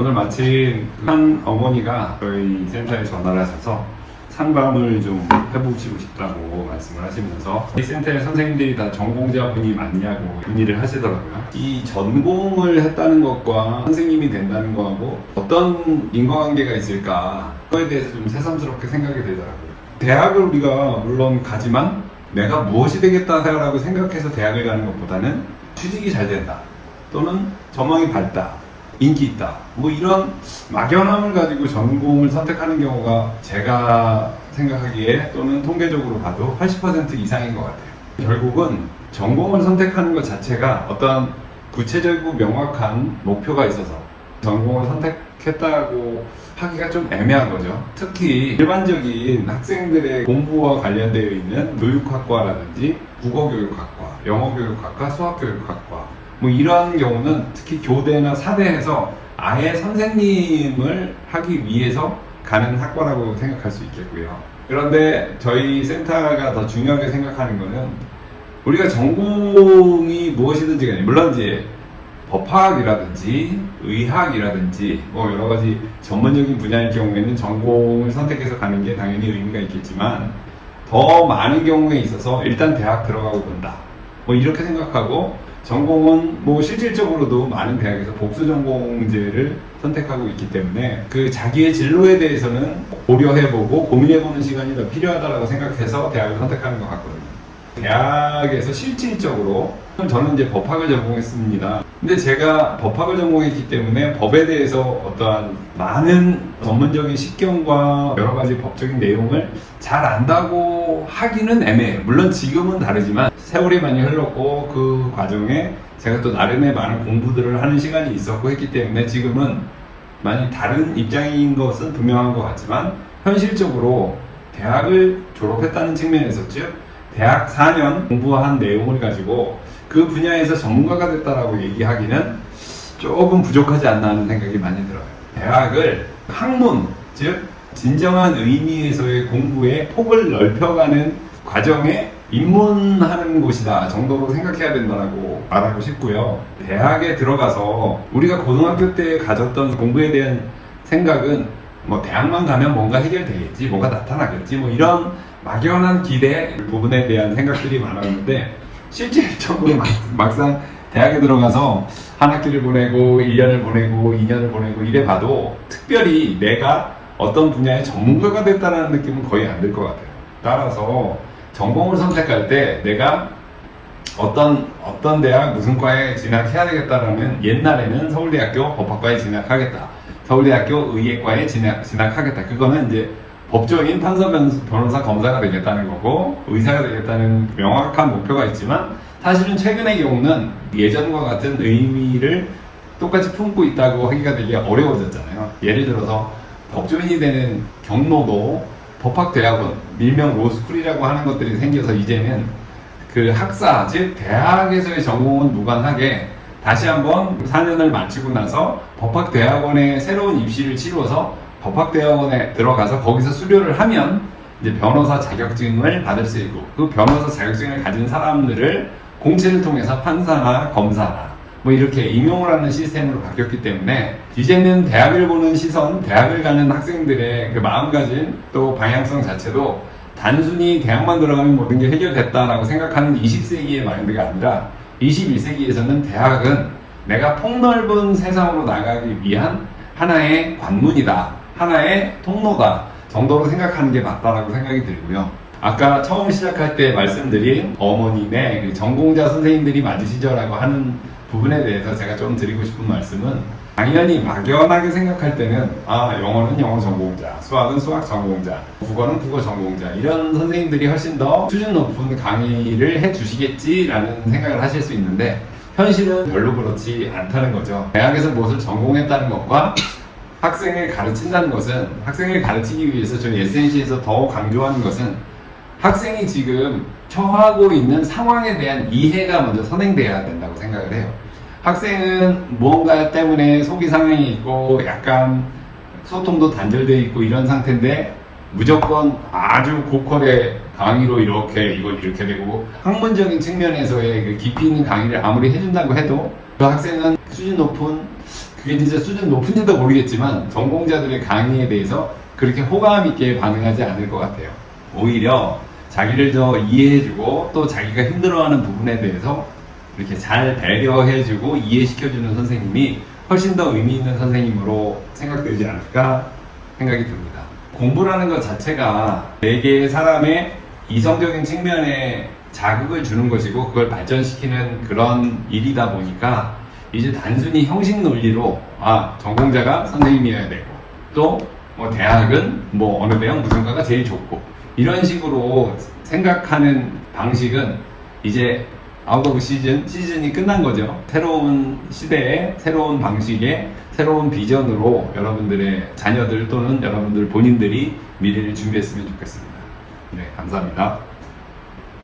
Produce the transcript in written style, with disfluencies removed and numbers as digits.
오늘 마침 한 어머니가 저희 센터에 전화를 하셔서 상담을 좀 해보시고 싶다고 말씀을 하시면서 이 센터에 선생님들이 다 전공자분이 맞냐고 문의를 하시더라고요. 이 전공을 했다는 것과 선생님이 된다는 거하고 어떤 인과관계가 있을까 그거에 대해서 좀 새삼스럽게 생각이 되더라고요. 대학을 우리가 물론 가지만 내가 무엇이 되겠다라고 생각해서 대학을 가는 것보다는 취직이 잘 된다 또는 전망이 밝다 인기 있다 뭐 이런 막연함을 가지고 전공을 선택하는 경우가 제가 생각하기에 또는 통계적으로 봐도 80% 이상인 것 같아요. 결국은 전공을 선택하는 것 자체가 어떤 구체적이고 명확한 목표가 있어서 전공을 선택했다고 하기가 좀 애매한 거죠. 특히 일반적인 학생들의 공부와 관련되어 있는 교육학과라든지 국어교육학과, 영어교육학과, 수학교육학과 뭐 이러한 경우는 특히 교대나 사대에서 아예 선생님을 하기 위해서 가는 학과라고 생각할 수 있겠고요. 그런데 저희 센터가 더 중요하게 생각하는 거는 우리가 전공이 무엇이든지 간에 물론 이제 법학이라든지 의학이라든지 뭐 여러 가지 전문적인 분야일 경우에는 전공을 선택해서 가는 게 당연히 의미가 있겠지만 더 많은 경우에 있어서 일단 대학 들어가고 본다 뭐 이렇게 생각하고 전공은 뭐 실질적으로도 많은 대학에서 복수 전공제를 선택하고 있기 때문에 그 자기의 진로에 대해서는 고려해보고 고민해보는 시간이 더 필요하다고 생각해서 대학을 선택하는 것 같거든요. 대학에서 실질적으로 저는 이제 법학을 전공했습니다. 근데 제가 법학을 전공했기 때문에 법에 대해서 어떠한 많은 전문적인 식견과 여러 가지 법적인 내용을 잘 안다고 하기는 애매해요. 물론 지금은 다르지만 세월이 많이 흘렀고 그 과정에 제가 또 나름의 많은 공부들을 하는 시간이 있었고 했기 때문에 지금은 많이 다른 입장인 것은 분명한 것 같지만 현실적으로 대학을 졸업했다는 측면에서 즉 대학 4년 공부한 내용을 가지고 그 분야에서 전문가가 됐다라고 얘기하기는 조금 부족하지 않나 하는 생각이 많이 들어요. 대학을 학문, 즉 진정한 의미에서의 공부의 폭을 넓혀가는 과정에 입문하는 곳이다 정도로 생각해야 된다고 말하고 싶고요. 대학에 들어가서 우리가 고등학교 때 가졌던 공부에 대한 생각은 뭐 대학만 가면 뭔가 해결되겠지, 뭐가 나타나겠지, 뭐 이런 막연한 기대 부분에 대한 생각들이 많았는데 실질적으로 막상 대학에 들어가서 한 학기를 보내고 1년을 보내고 2년을 보내고 이래 봐도 특별히 내가 어떤 분야의 전문가가 됐다는 느낌은 거의 안 들 것 같아요. 따라서 전공을 선택할 때 내가 어떤 대학 무슨 과에 진학해야 되겠다라면 옛날에는 서울대학교 법학과에 진학하겠다, 서울대학교 의예과에 진학하겠다. 그거는 이제 법조인, 판사, 변호사, 검사가 되겠다는 거고 의사가 되겠다는 명확한 목표가 있지만 사실은 최근의 경우는 예전과 같은 의미를 똑같이 품고 있다고 하기가 되게 어려워졌잖아요. 예를 들어서 법조인이 되는 경로도 법학대학원, 일명 로스쿨이라고 하는 것들이 생겨서 이제는 그 학사, 즉 대학에서의 전공은 무관하게 다시 한번 4년을 마치고 나서 법학대학원에 새로운 입시를 치러서 법학대학원에 들어가서 거기서 수료를 하면 이제 변호사 자격증을 받을 수 있고 그 변호사 자격증을 가진 사람들을 공채를 통해서 판사나 검사나 뭐 이렇게 임용을 하는 시스템으로 바뀌었기 때문에 이제는 대학을 보는 시선, 대학을 가는 학생들의 그 마음가짐 또 방향성 자체도 단순히 대학만 들어가면 모든 게 해결됐다라고 생각하는 20세기의 마인드가 아니라 21세기에서는 대학은 내가 폭넓은 세상으로 나가기 위한 하나의 관문이다, 하나의 통로다 정도로 생각하는 게 맞다라고 생각이 들고요. 아까 처음 시작할 때 말씀드린 어머님의 그 전공자 선생님들이 맞으시죠라고 하는 부분에 대해서 제가 좀 드리고 싶은 말씀은 당연히 막연하게 생각할 때는 영어는 영어 전공자, 수학은 수학 전공자, 국어는 국어 전공자 이런 선생님들이 훨씬 더 수준 높은 강의를 해주시겠지라는 생각을 하실 수 있는데 현실은 별로 그렇지 않다는 거죠. 대학에서 무엇을 전공했다는 것과 학생을 가르친다는 것은 학생을 가르치기 위해서 저희 SNC에서 더 강조하는 것은 학생이 지금 처하고 있는 상황에 대한 이해가 먼저 선행돼야 된다고 생각을 해요. 학생은 무언가 때문에 속이 상해 있고 약간 소통도 단절되어 있고 이런 상태인데 무조건 아주 고퀄의 강의로 이렇게 이건 이렇게 되고 학문적인 측면에서의 그 깊이 있는 강의를 아무리 해준다고 해도 그 학생은 수준 높은 그게 진짜 수준 높은지도 모르겠지만 전공자들의 강의에 대해서 그렇게 호감 있게 반응하지 않을 것 같아요. 오히려 자기를 더 이해해주고 또 자기가 힘들어하는 부분에 대해서 이렇게 잘 배려해주고 이해시켜주는 선생님이 훨씬 더 의미 있는 선생님으로 생각되지 않을까 생각이 듭니다. 공부라는 것 자체가 내게 사람의 이성적인 측면에 자극을 주는 것이고 그걸 발전시키는 그런 일이다 보니까 이제 단순히 형식 논리로 전공자가 선생님이어야 되고 또 뭐 대학은 뭐 어느 대학 무슨 과가 제일 좋고 이런 식으로 생각하는 방식은 이제 아웃 오브 시즌이 끝난 거죠. 새로운 시대에 새로운 방식의 새로운 비전으로 여러분들의 자녀들 또는 여러분들 본인들이 미래를 준비했으면 좋겠습니다. 네, 감사합니다.